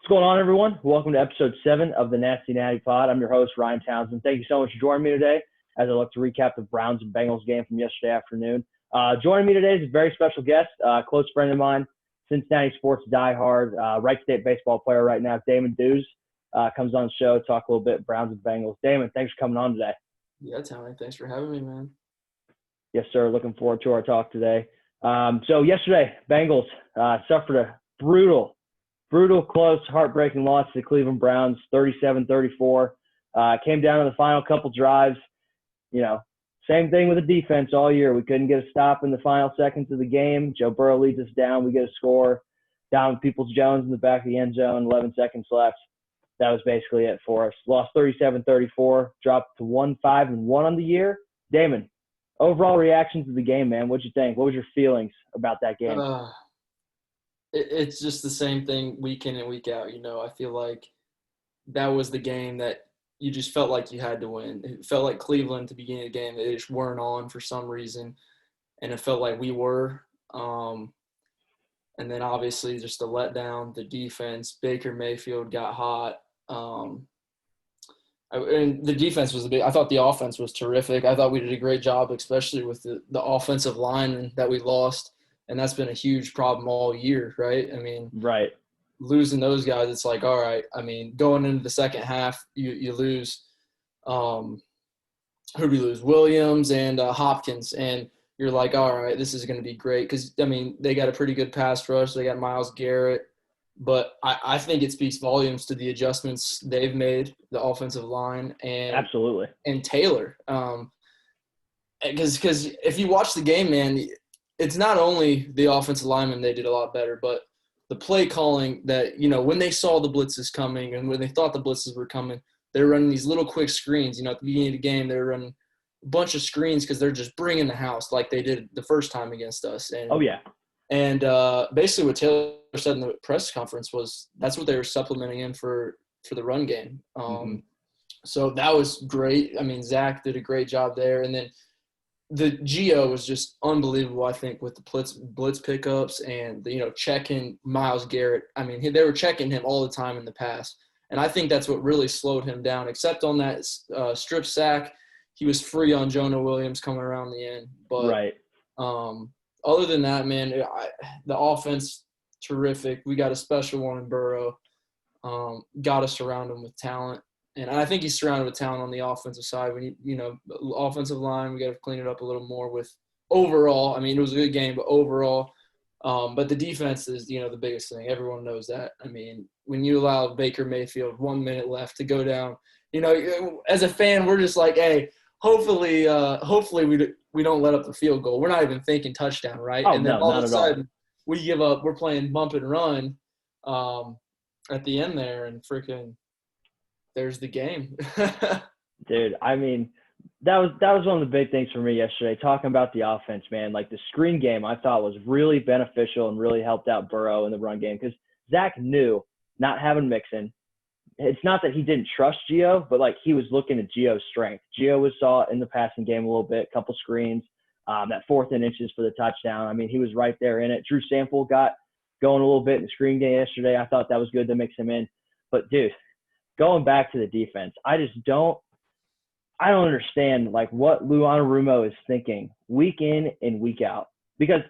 What's going on, everyone? Welcome to episode 7 of the Nati Pod. I'm your host, Ryan Townsend. Thank you so much for joining me today as I look to recap the Browns and Bengals game from yesterday afternoon. Joining me today is a very special guest, close friend of mine, Cincinnati sports diehard, Wright State baseball player right now, Damon Dews, comes on the show, talk a little bit Browns and Bengals. Damon, thanks for coming on today. Yeah, Tony, thanks for having me, man. Yes, sir. Looking forward to our talk today. So yesterday, Bengals suffered a brutal, close, heartbreaking loss to the Cleveland Browns, 37-34. Came down to the final couple drives. You know, same thing with the defense all year. We couldn't get a stop in the final seconds of the game. Joe Burrow leads us down. We get a score down with Peoples-Jones in the back of the end zone, 11 seconds left. That was basically it for us. Lost 37-34, dropped to 1-5-1 on the year. Damon, overall reaction to the game, man. What'd you think? What was your feelings about that game? It's just the same thing week in and week out. You know, I feel like that was the game that you just felt like you had to win. It felt like Cleveland at the beginning of the game, they just weren't on for some reason, and it felt like we were. And then obviously just the letdown, the defense. Baker Mayfield got hot. And the defense was I thought the offense was terrific. I thought we did a great job, especially with the offensive line that we lost. And that's been a huge problem all year, right? I mean, right. Losing those guys, it's like, all right. I mean, going into the second half, you lose who do we lose? Williams and Hopkins. And you're like, all right, this is going to be great. Because, I mean, they got a pretty good pass rush. They got Myles Garrett. But I think it speaks volumes to the adjustments they've made, the offensive line and Absolutely. And Taylor. Because if you watch the game, man, it's not only the offensive linemen they did a lot better, but the play calling that, you know, when they saw the blitzes coming and when they thought the blitzes were coming, they were running these little quick screens. You know, at the beginning of the game, they were running a bunch of screens because they're just bringing the house like they did the first time against us. And, oh, yeah. And basically what Taylor said in the press conference was that's what they were supplementing in for the run game. So that was great. I mean, Zach did a great job there. And then the Geo was just unbelievable, I think, with the blitz pickups and, checking Myles Garrett. I mean, they were checking him all the time in the past. And I think that's what really slowed him down, except on that strip sack. He was free on Jonah Williams coming around the end. But, right. Other than that, man, the offense, terrific. We got a special one in Burrow. Got to surround him with talent. And I think he's surrounded with talent on the offensive side. We need, offensive line, we got to clean it up a little more with overall. I mean, it was a good game, but overall. But the defense is, the biggest thing. Everyone knows that. I mean, when you allow Baker Mayfield 1 minute left to go down, as a fan, we're just like, hey, hopefully we don't let up the field goal. We're not even thinking touchdown, right? Oh, and then no, all of a sudden we give up. We're playing bump and run at the end there, and freaking there's the game. Dude, I mean, that was one of the big things for me yesterday, talking about the offense, man. Like the screen game I thought was really beneficial and really helped out Burrow in the run game because Zach knew not having Mixon. It's not that he didn't trust Gio, but like he was looking at Gio's strength. Gio saw it in the passing game a little bit, a couple screens, that 4th and inches for the touchdown. I mean, he was right there in it. Drew Sample got going a little bit in the screen game yesterday. I thought that was good to mix him in. But dude, going back to the defense, I don't understand like what Lou Anarumo is thinking week in and week out. Because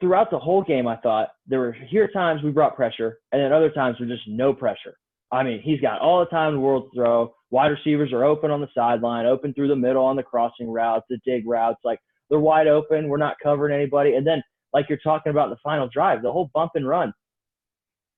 throughout the whole game, I thought there were times we brought pressure, and then other times were just no pressure. I mean, he's got all the time in the world to throw. Wide receivers are open on the sideline, open through the middle on the crossing routes, the dig routes. Like, they're wide open. We're not covering anybody. And then, like you're talking about in the final drive, the whole bump and run.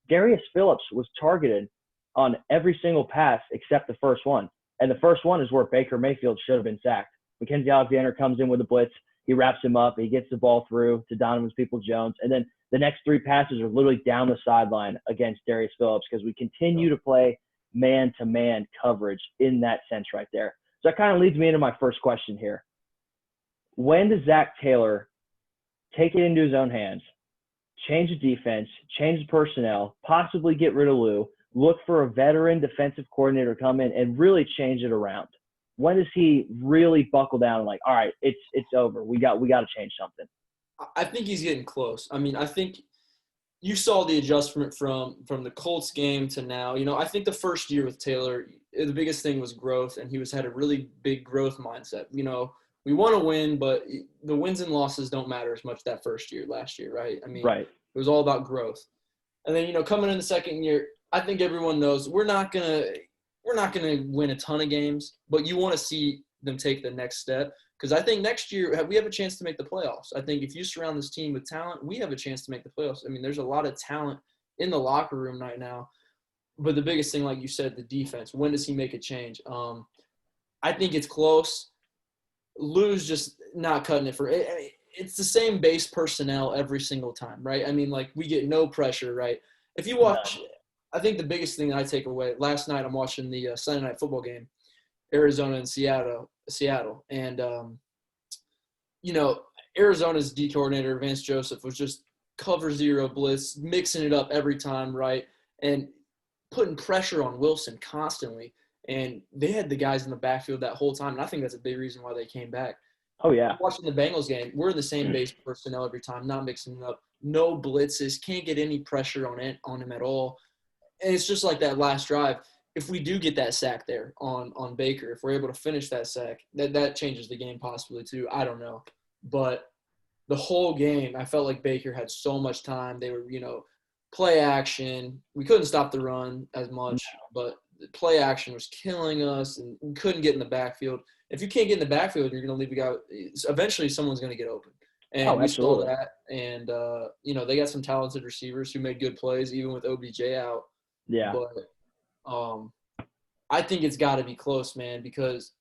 Darius Phillips was targeted on every single pass except the first one. And the first one is where Baker Mayfield should have been sacked. Mackenzie Alexander comes in with a blitz. He wraps him up. He gets the ball through to Donovan Peoples-Jones. And then the next 3 passes are literally down the sideline against Darius Phillips because we continue to play man-to-man coverage in that sense right there. So that kind of leads me into my first question here. When does Zach Taylor take it into his own hands, change the defense, change the personnel, possibly get rid of Lou, look for a veteran defensive coordinator to come in and really change it around? When does he really buckle down and like, all right, it's over. We got to change something? I think he's getting close. I mean, I think you saw the adjustment from the Colts game to now. I think the first year with Taylor, the biggest thing was growth, and he had a really big growth mindset. We want to win, but the wins and losses don't matter as much that first year, last year, right? I mean, Right. It was all about growth. And then, coming in the second year, I think everyone knows we're not gonna win a ton of games, but you want to see them take the next step. Because I think next year we have a chance to make the playoffs. I think if you surround this team with talent, we have a chance to make the playoffs. I mean, there's a lot of talent in the locker room right now. But the biggest thing, like you said, the defense. When does he make a change? I think it's close. Lou's just not cutting it for it. I mean, it's the same base personnel every single time, right? I mean, like, we get no pressure, right? If you watch – I think the biggest thing that I take away – last night I'm watching the Sunday night football game, Arizona and Seattle. And, Arizona's D coordinator, Vance Joseph, was just cover zero blitz, mixing it up every time, right? And putting pressure on Wilson constantly. And they had the guys in the backfield that whole time. And I think that's a big reason why they came back. Oh, yeah. Watching the Bengals game, we're in the same base personnel every time, not mixing it up. No blitzes, can't get any pressure on him at all. And it's just like that last drive. If we do get that sack there on Baker, if we're able to finish that sack, that changes the game possibly too. I don't know. But the whole game, I felt like Baker had so much time. They were, play action. We couldn't stop the run as much, but the play action was killing us, and we couldn't get in the backfield. If you can't get in the backfield, you're going to leave a guy. Eventually, someone's going to get open. And we saw that. And, they got some talented receivers who made good plays, even with OBJ out. Yeah. But I think it's got to be close, man, because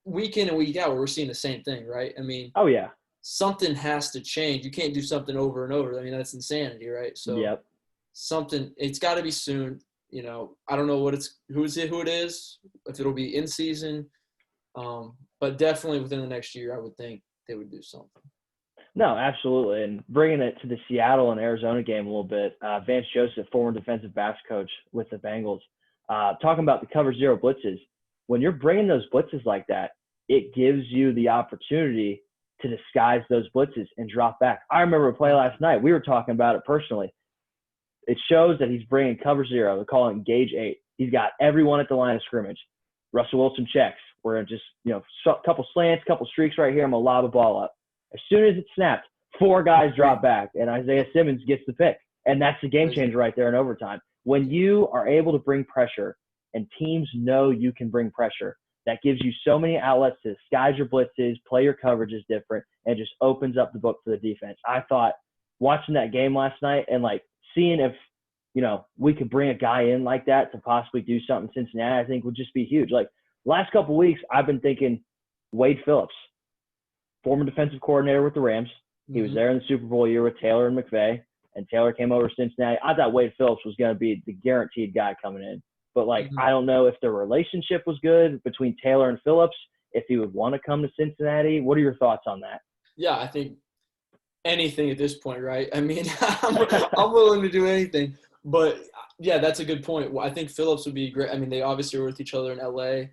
week in and week out, we're seeing the same thing, right? I mean, oh, yeah. Something has to change. You can't do something over and over. I mean, that's insanity, right? So yep. It's got to be soon. I don't know who it is, if it'll be in season, but definitely within the next year, I would think they would do something. No, absolutely. And bringing it to the Seattle and Arizona game a little bit, Vance Joseph, former defensive backs coach with the Bengals, talking about the cover zero blitzes. When you're bringing those blitzes like that, it gives you the opportunity to disguise those blitzes and drop back. I remember a play last night. We were talking about it personally. It shows that he's bringing cover zero. They're calling it gauge 8. He's got everyone at the line of scrimmage. Russell Wilson checks. We're just, a couple slants, couple streaks right here. I'm going to lob a ball up. As soon as it's snapped, 4 guys drop back, and Isaiah Simmons gets the pick. And that's the game changer right there in overtime. When you are able to bring pressure and teams know you can bring pressure, that gives you so many outlets to disguise your blitzes, play your coverages different, and just opens up the book for the defense. I thought watching that game last night and, seeing if, we could bring a guy in like that to possibly do something in Cincinnati, I think would just be huge. Last couple of weeks, I've been thinking Wade Phillips, former defensive coordinator with the Rams. He was there in the Super Bowl year with Taylor and McVay, and Taylor came over to Cincinnati. I thought Wade Phillips was going to be the guaranteed guy coming in. But, I don't know if the relationship was good between Taylor and Phillips, if he would want to come to Cincinnati. What are your thoughts on that? Yeah, I think anything at this point, right? I mean, I'm willing to do anything. But, yeah, that's a good point. Well, I think Phillips would be great. I mean, they obviously were with each other in L.A.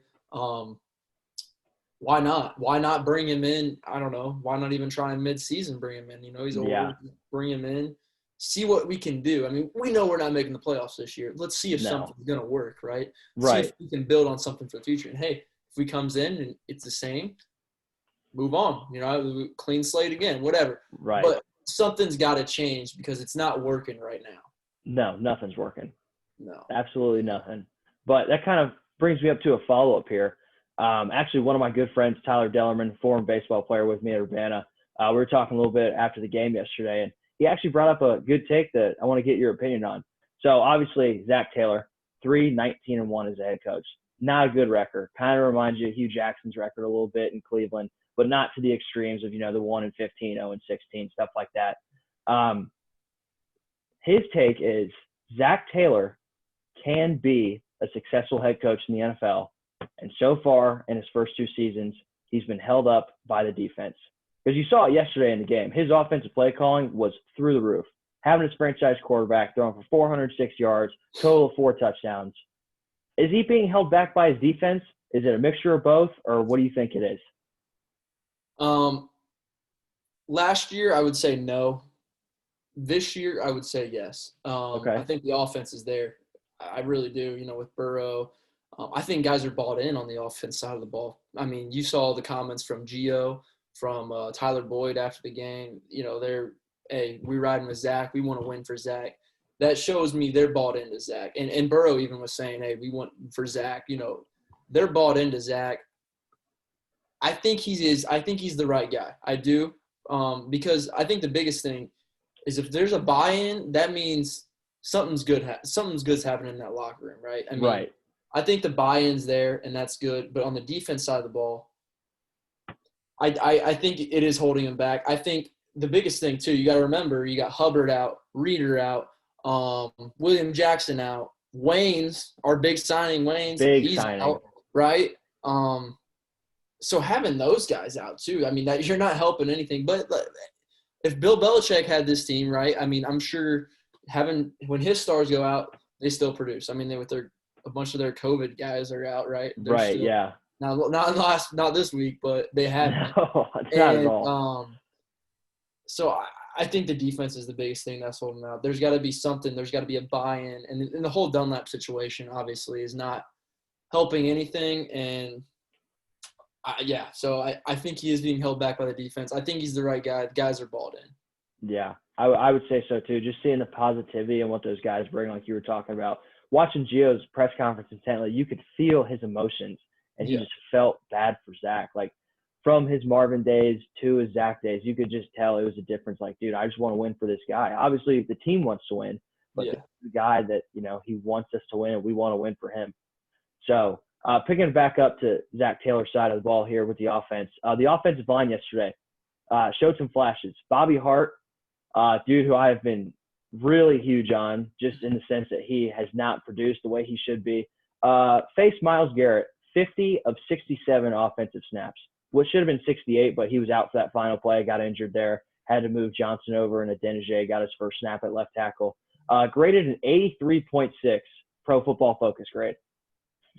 Why not? Why not bring him in? I don't know. Why not even try and mid-season bring him in? He's older. Yeah. Bring him in. See what we can do. I mean, we know we're not making the playoffs this year. Let's see if something's going to work, right? Right. See if we can build on something for the future. And, hey, if he comes in and it's the same, move on. Clean slate again, whatever. Right. But something's got to change because it's not working right now. No, nothing's working. No. Absolutely nothing. But that kind of brings me up to a follow-up here. Actually, one of my good friends, Tyler Dellerman, former baseball player with me at Urbana, we were talking a little bit after the game yesterday, and he actually brought up a good take that I want to get your opinion on. So, obviously, Zach Taylor, 3-19-1 as a head coach. Not a good record. Kind of reminds you of Hugh Jackson's record a little bit in Cleveland, but not to the extremes of, the 1-15, 0-16, stuff like that. His take is Zach Taylor can be a successful head coach in the NFL, and so far in his first 2 seasons, he's been held up by the defense. Because you saw it yesterday in the game. His offensive play calling was through the roof. Having his franchise quarterback throwing for 406 yards, total of 4 touchdowns. Is he being held back by his defense? Is it a mixture of both, or what do you think it is? Last year, I would say no. This year, I would say yes. I Okay. think the offense is there. I really do. With Burrow, I think guys are bought in on the offense side of the ball. I mean, you saw the comments from Gio, from Tyler Boyd after the game. Hey, we riding with Zach. We want to win for Zach. That shows me they're bought into Zach. And Burrow even was saying, hey, we want for Zach. They're bought into Zach. I think he's the right guy. I do. Because I think the biggest thing is if there's a buy-in, that means something's good's happening in that locker room, right? I mean, Right. I think the buy-in's there, and that's good. But on the defense side of the ball, I think it is holding him back. I think the biggest thing, too, you got to remember, you got Hubbard out, Reeder out, William Jackson out, Wayne's, our big signing, he's out, right? So having those guys out, too, I mean, that you're not helping anything. But if Bill Belichick had this team, right, I mean, I'm sure when his stars go out, they still produce. I mean, a bunch of their COVID guys are out, right? Right, yeah. Not this week, but they have. No, not at all. So I think the defense is the biggest thing that's holding out. There's got to be something. There's got to be a buy-in. And the whole Dunlap situation, obviously, is not helping anything. And, so I think he is being held back by the defense. I think he's the right guy. The guys are balled in. Yeah, I would say so, too. Just seeing the positivity and what those guys bring, like you were talking about. Watching Gio's press conference intently, you could feel his emotions, and he just felt bad for Zach. Like, from his Marvin days to his Zach days, you could just tell it was a difference. Like, dude, I just want to win for this guy. Obviously, the team wants to win, but the guy that, he wants us to win, and we want to win for him. So, picking it back up to Zach Taylor's side of the ball here with the offense. The offensive line yesterday showed some flashes. Bobby Hart, dude who I have been really huge on, just in the sense that he has not produced the way he should be. Faced Myles Garrett, 50 of 67 offensive snaps, which should have been 68, but he was out for that final play, got injured there, had to move Johnson over, and Adeniji got his first snap at left tackle. Graded an 83.6 Pro Football Focus grade.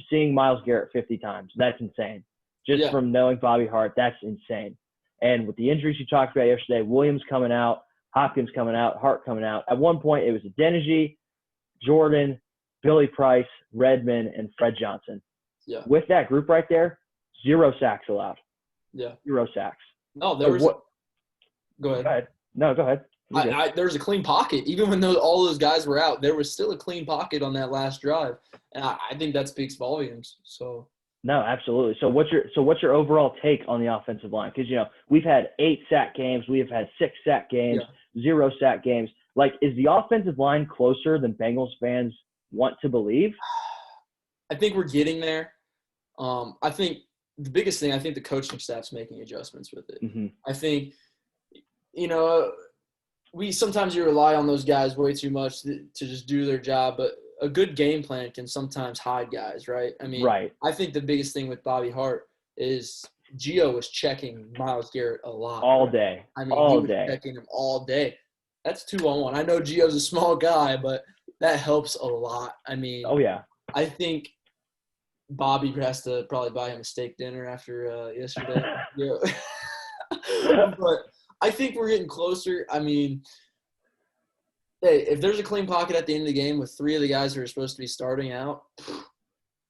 Seeing Myles Garrett 50 times, that's insane. Just from knowing Bobby Hart, that's insane. And with the injuries you talked about yesterday, Williams coming out, Hopkins coming out, Hart coming out. At one point, it was Adeniji, Jordan, Billy Price, Redmond, and Fred Johnson. Yeah. With that group right there, 0 sacks allowed. Yeah. 0 sacks. No, there was Go ahead. Go ahead. No, go ahead. There was a clean pocket. Even when all those guys were out, there was still a clean pocket on that last drive. And I think that speaks volumes. So no, absolutely. So what's your overall take on the offensive line? Because we've had 8 sack games, we have had 6 sack games, 0 sack games. Like, is the offensive line closer than Bengals fans want to believe? I think we're getting there. I think the biggest thing, I think the coaching staff's making adjustments with it. Mm-hmm. I think, sometimes you rely on those guys way too much to just do their job, but a good game plan can sometimes hide guys, right? I mean, I think the biggest thing with Bobby Hart is Gio was checking Myles Garrett a lot. All day. I mean, he was checking him all day. That's 2-on-1. I know Gio's a small guy, but that helps a lot. I mean, I think Bobby has to probably buy him a steak dinner after yesterday. But I think we're getting closer. I mean, hey, if there's a clean pocket at the end of the game with 3 of the guys who are supposed to be starting out,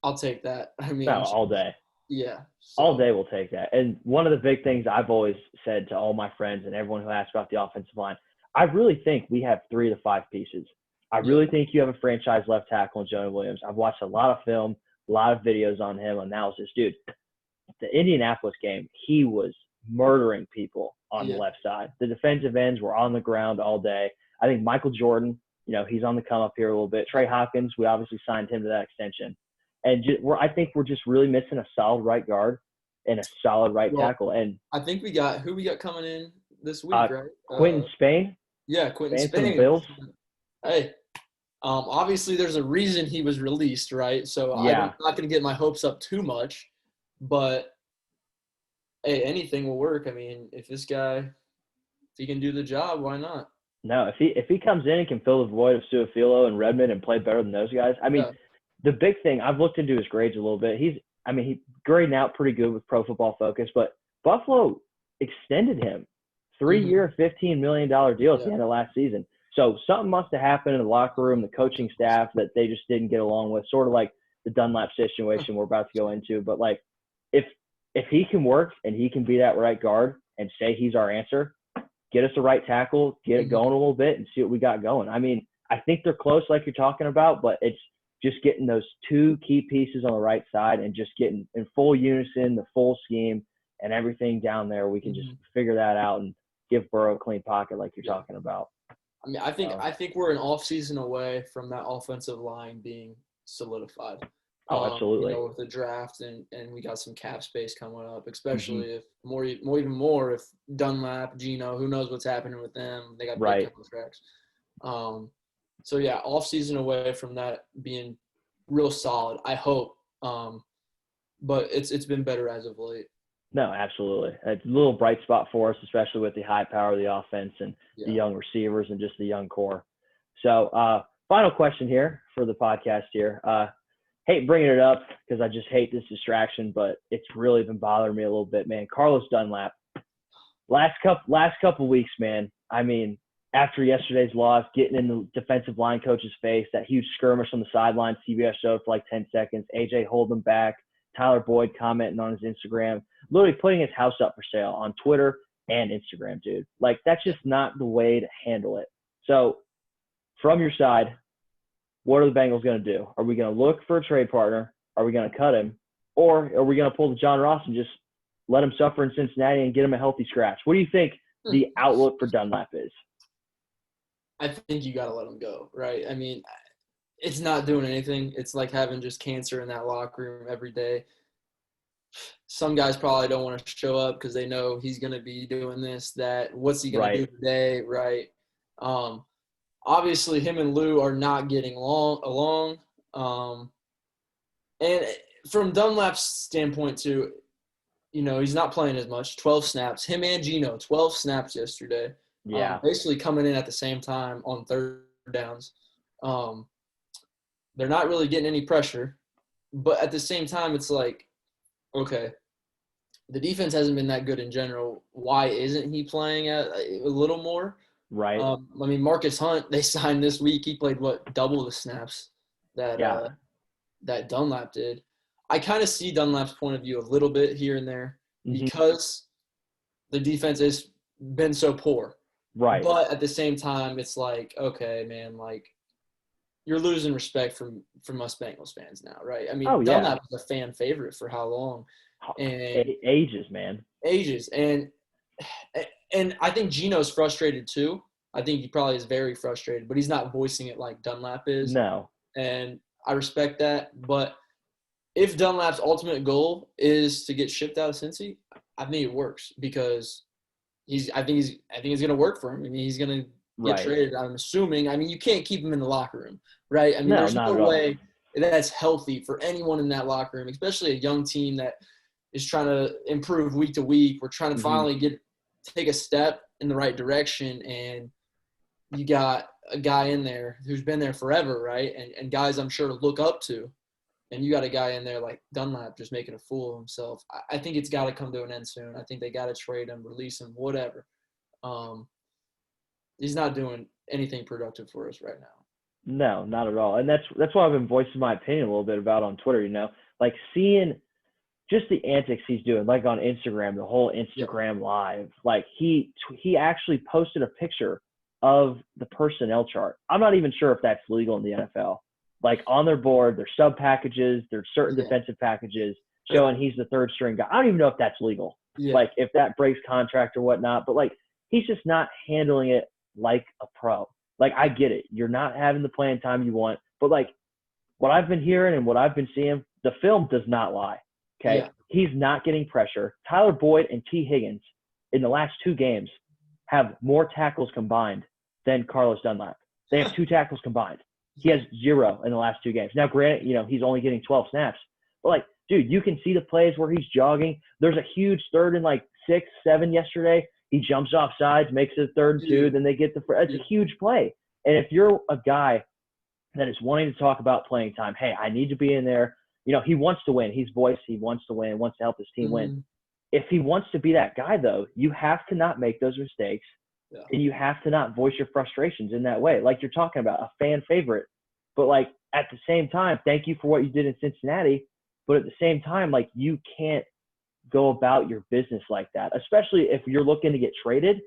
I'll take that. I mean, all day. Yeah. All day we'll take that. And one of the big things I've always said to all my friends and everyone who asks about the offensive line, I really think we have 3 to 5 pieces. I really think you have a franchise left tackle in Jonah Williams. I've watched a lot of film, a lot of videos on him, analysis. Dude, the Indianapolis game, he was murdering people on the left side. The defensive ends were on the ground all day. I think Michael Jordan, he's on the come up here a little bit. Trey Hopkins, we obviously signed him to that extension. And I think we're just really missing a solid right guard and a solid right tackle. And I think we got coming in this week, right? Quentin Spain. Yeah, Quentin Spain. From the Bills. Hey, obviously there's a reason he was released, right? So I'm not going to get my hopes up too much. But, hey, anything will work. I mean, if he can do the job, why not? No, if he comes in and can fill the void of Suafilo and Redmond and play better than those guys, I mean, the big thing, I've looked into his grades a little bit. He's grading out pretty good with Pro Football Focus, but Buffalo extended him. 3-year, $15 million deal at the end of last season. So something must have happened in the locker room, the coaching staff that they just didn't get along with, sort of like the Dunlap situation we're about to go into. But like, if he can work and he can be that right guard and say he's our answer, get us the right tackle, get it going a little bit, and see what we got going. I mean, I think they're close, like you're talking about, but it's just getting those two key pieces on the right side and just getting in full unison, the full scheme, and everything down there. We can just figure that out and give Burrow a clean pocket, like you're talking about. I mean, I think we're an off season away from that offensive line being solidified. Oh, absolutely. With the draft and we got some cap space coming up, especially if even more if Dunlap, Geno, who knows what's happening with them? They got big contracts. So yeah, off season away from that being real solid. I hope, but it's been better as of late. No, absolutely. It's a little bright spot for us, especially with the high power of the offense and the young receivers and just the young core. So, final question here for the podcast here. Hate bringing it up because I just hate this distraction, but it's really been bothering me a little bit, man. Carlos Dunlap. Last couple weeks, man. I mean, after yesterday's loss, getting in the defensive line coach's face, that huge skirmish on the sideline, CBS showed for like 10 seconds, AJ holding back, Tyler Boyd commenting on his Instagram, literally putting his house up for sale on Twitter and Instagram, dude. Like, that's just not the way to handle it. So, from your side, what are the Bengals going to do? Are we going to look for a trade partner? Are we going to cut him? Or are we going to pull the John Ross and just let him suffer in Cincinnati and get him a healthy scratch? What do you think the outlook for Dunlap is? I think you got to let him go, right? I mean, it's not doing anything. It's like having just cancer in that locker room every day. Some guys probably don't want to show up because they know he's going to be doing this, that. What's he going to do today, right? Obviously, him and Lou are not getting along. And from Dunlap's standpoint, too, he's not playing as much. 12 snaps. Him and Geno, 12 snaps yesterday. Yeah. Basically coming in at the same time on third downs. They're not really getting any pressure. But at the same time, it's like, okay, the defense hasn't been that good in general. Why isn't he playing a little more? Right. I mean, Marcus Hunt, they signed this week. He played, double the snaps that Dunlap did. I kind of see Dunlap's point of view a little bit here and there because the defense has been so poor. Right. But at the same time, it's like, okay, man, like, you're losing respect from us Bengals fans now, right? I mean, Dunlap was a fan favorite for how long? And ages, man. Ages. And I think Geno's frustrated too. I think he probably is very frustrated, but he's not voicing it like Dunlap is. No. And I respect that. But if Dunlap's ultimate goal is to get shipped out of Cincy, I think it works because I think it's going to work for him. I mean, he's going to get traded, I'm assuming. I mean, you can't keep him in the locker room, right? I mean, there's no way that's healthy for anyone in that locker room, especially a young team that is trying to improve week to week. We're trying to finally take a step in the right direction, and you got a guy in there who's been there forever, right? And guys I'm sure to look up to. And you got a guy in there like Dunlap just making a fool of himself. I think it's got to come to an end soon. I think they got to trade him, release him, whatever. He's not doing anything productive for us right now. No, not at all. And that's why I've been voicing my opinion a little bit about on Twitter, like seeing just the antics he's doing, like on Instagram, the whole Instagram live. Like he actually posted a picture of the personnel chart. I'm not even sure if that's legal in the NFL. Like on their board, their sub packages, their certain defensive packages showing he's the third string guy. I don't even know if that's legal. Yeah. Like if that breaks contract or whatnot, but like he's just not handling it like a pro. Like I get it. You're not having the playing time you want, but like what I've been hearing and what I've been seeing, the film does not lie. Okay. Yeah. He's not getting pressure. Tyler Boyd and T. Higgins in the last two games have more tackles combined than Carlos Dunlap. They have 2 tackles combined. He has 0 in the last 2 games. Now, granted, he's only getting 12 snaps. But, like, dude, you can see the plays where he's jogging. There's a huge 3rd and, 6, 7 yesterday. He jumps off sides, makes it 3rd and 2, then they get the – it's a huge play. And if you're a guy that is wanting to talk about playing time, hey, I need to be in there. He wants to win. He's voiced he wants to win, wants to help his team win. If he wants to be that guy, though, you have to not make those mistakes And you have to not voice your frustrations in that way. Like you're talking about, a fan favorite. But, like, at the same time, thank you for what you did in Cincinnati. But at the same time, like, you can't go about your business like that, especially if you're looking to get traded.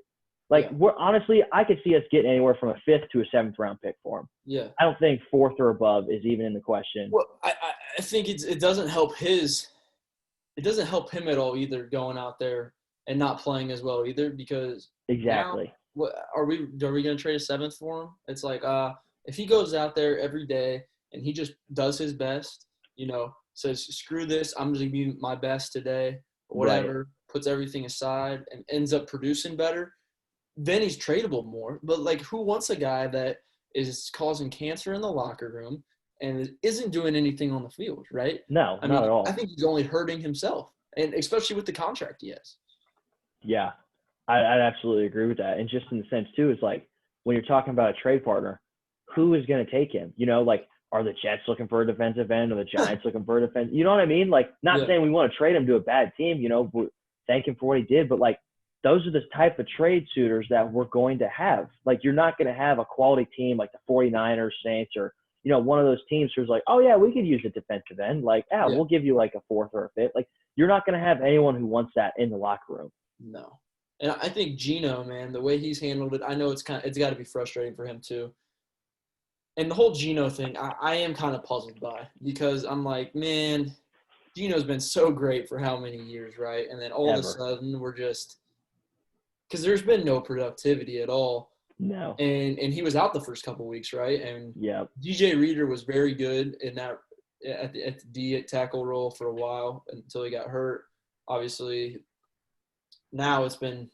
Like, we're honestly, I could see us getting anywhere from a 5th to a 7th round pick for him. Yeah. I don't think 4th or above is even in the question. Well, I think it doesn't help it doesn't help him at all either, going out there and not playing as well either, because Exactly. now, are we going to trade a 7th for him? It's like, if he goes out there every day and he just does his best, says, screw this, I'm just going to be my best today, whatever, puts everything aside and ends up producing better, then he's tradable more. But, like, who wants a guy that is causing cancer in the locker room and isn't doing anything on the field, right? No, not at all. I think he's only hurting himself, and especially with the contract he has. Yeah, I'd absolutely agree with that. And just in the sense, too, is like when you're talking about a trade partner, who is going to take him? Like, are the Jets looking for a defensive end, or the Giants looking for a defense? You know what I mean? Like, not saying we want to trade him to a bad team, thank him for what he did, but, like, those are the type of trade suitors that we're going to have. Like, you're not going to have a quality team like the 49ers, Saints, or, one of those teams who's like, oh, yeah, we could use a defensive end. Like, we'll give you like a 4th or a 5th. Like, you're not going to have anyone who wants that in the locker room. No. And I think Geno, man, the way he's handled it, I know it's got to be frustrating for him too. And the whole Geno thing, I am kind of puzzled by, because I'm like, man, Geno's been so great for how many years, right? And then all of a sudden we're just – because there's been no productivity at all. No. And he was out the first couple of weeks, right? And DJ Reader was very good in that at the D tackle role for a while until he got hurt. Obviously, now it's been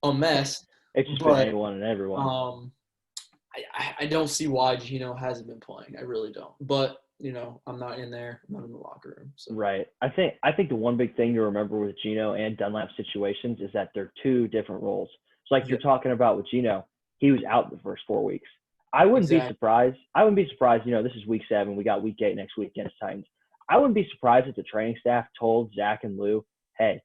a mess. It's just been anyone and everyone. I don't see why Geno hasn't been playing. I really don't. But, I'm not in there. I'm not in the locker room. So. Right. I think the one big thing to remember with Geno and Dunlap situations is that they're 2 different roles. It's like you're talking about with Geno, he was out the first 4 weeks. I wouldn't be surprised. This is week 7. We got week 8 next week against Titans. I wouldn't be surprised if the training staff told Zach and Lou, hey,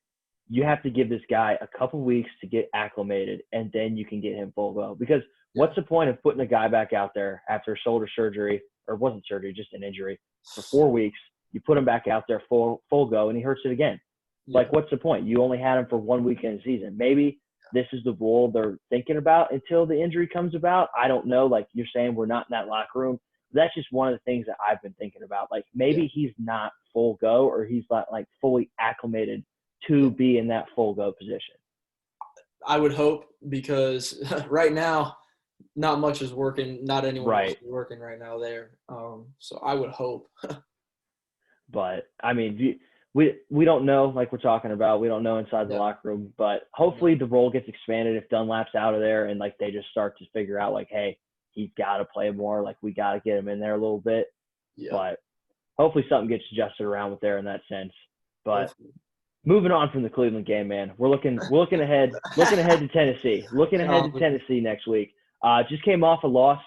you have to give this guy a couple weeks to get acclimated, and then you can get him full go. Because what's the point of putting a guy back out there after shoulder surgery, or it wasn't surgery, just an injury, for 4 weeks? You put him back out there full go, and he hurts it again. Like, what's the point? You only had him for 1 week in the season. Maybe this is the role they're thinking about until the injury comes about. I don't know. Like you're saying, we're not in that locker room. That's just one of the things that I've been thinking about. Like maybe he's not full go, or he's not like fully acclimated to be in that full go position. I would hope, because right now, not much is working. Not anyone else is working right now there. So I would hope. But I mean, we don't know, like we're talking about. We don't know inside the locker room, but hopefully the role gets expanded if Dunlap's out of there, and like they just start to figure out like, hey, he's got to play more. Like we got to get him in there a little bit. Yeah. But hopefully something gets adjusted around with there in that sense. But moving on from the Cleveland game, man, we're looking ahead to Tennessee. Looking ahead to Tennessee next week. Just came off a loss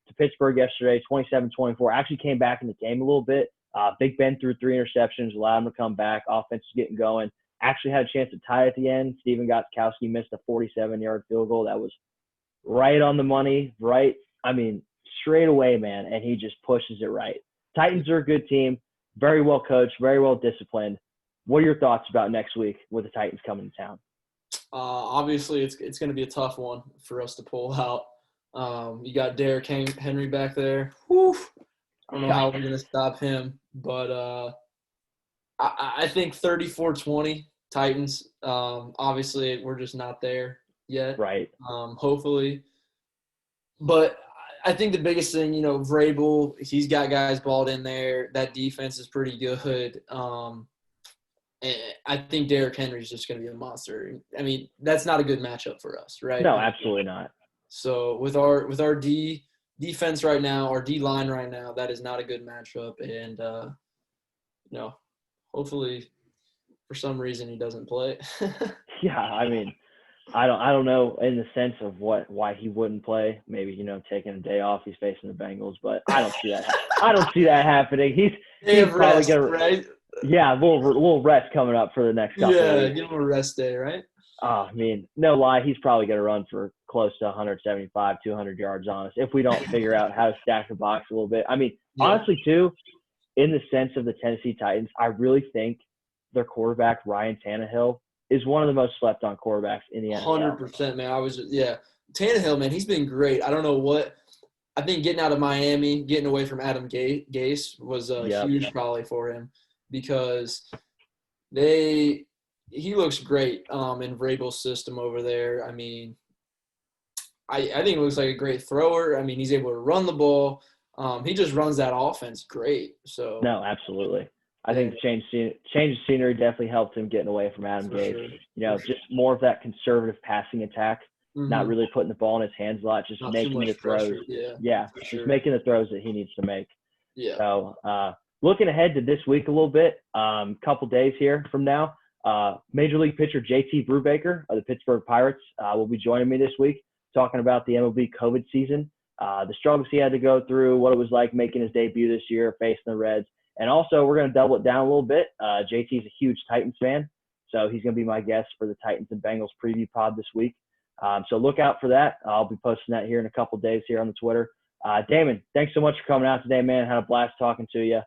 to Pittsburgh yesterday, 27-24. Actually came back in the game a little bit. Big Ben threw 3 interceptions, allowed him to come back. Offense is getting going. Actually had a chance to tie at the end. Steven Gostkowski missed a 47-yard field goal. That was right on the money, right? I mean, straight away, man, and he just pushes it right. Titans are a good team, very well coached, very well disciplined. What are your thoughts about next week with the Titans coming to town? Obviously, it's going to be a tough one for us to pull out. You got Derrick Henry back there. Whew. I don't know how we're going to stop him, but I think 34-20 Titans. Obviously, we're just not there yet. Right. Hopefully. But I think the biggest thing, Vrabel, he's got guys balled in there. That defense is pretty good. And I think Derrick Henry is just going to be a monster. I mean, that's not a good matchup for us, right? No, absolutely not. So with our defense right now, our D line right now, that is not a good matchup. And hopefully for some reason he doesn't play. Yeah, I mean, I don't know in the sense of why he wouldn't play. Maybe taking a day off. He's facing the Bengals, but I don't see that. I don't see that happening. He's probably gonna, right? Yeah, a little rest coming up for the next couple. Yeah, give him a rest day, right? I mean, no lie, he's probably gonna run for close to 175, 200 yards on us if we don't figure out how to stack the box a little bit. I mean, Yeah. honestly, too, in the sense of the Tennessee Titans, I really think their quarterback, Ryan Tannehill, is one of the most slept on quarterbacks in the NFL. 100%, man. Tannehill, man, he's been great. I don't know what – I think getting out of Miami, getting away from Adam Gase was huge probably for him because he looks great in Vrabel's system over there. I mean, I think he looks like a great thrower. I mean, he's able to run the ball. He just runs that offense great. So no, absolutely. I think the change of scenery definitely helped him getting away from Adam Gase. Sure. You know, just more of that conservative passing attack, not really putting the ball in his hands a lot, just Not making the throws. Pressure. Just making the throws that he needs to make. Yeah. So looking ahead to this week a little bit, couple days here from now, Major League pitcher JT Brubaker of the Pittsburgh Pirates will be joining me this week talking about the MLB COVID season, the struggles he had to go through, what it was like making his debut this year, facing the Reds. And also, we're going to double it down a little bit. JT's a huge Titans fan, so he's going to be my guest for the Titans and Bengals preview pod this week. So look out for that. I'll be posting that here in a couple of days here on the Twitter. Damon, thanks so much for coming out today, man. Had a blast talking to you.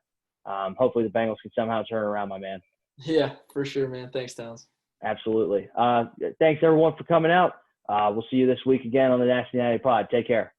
Hopefully the Bengals can somehow turn around, my man. Yeah, for sure, man. Thanks, Towns. Absolutely. Thanks, everyone, for coming out. We'll see you this week again on the Nasty Natty Pod. Take care.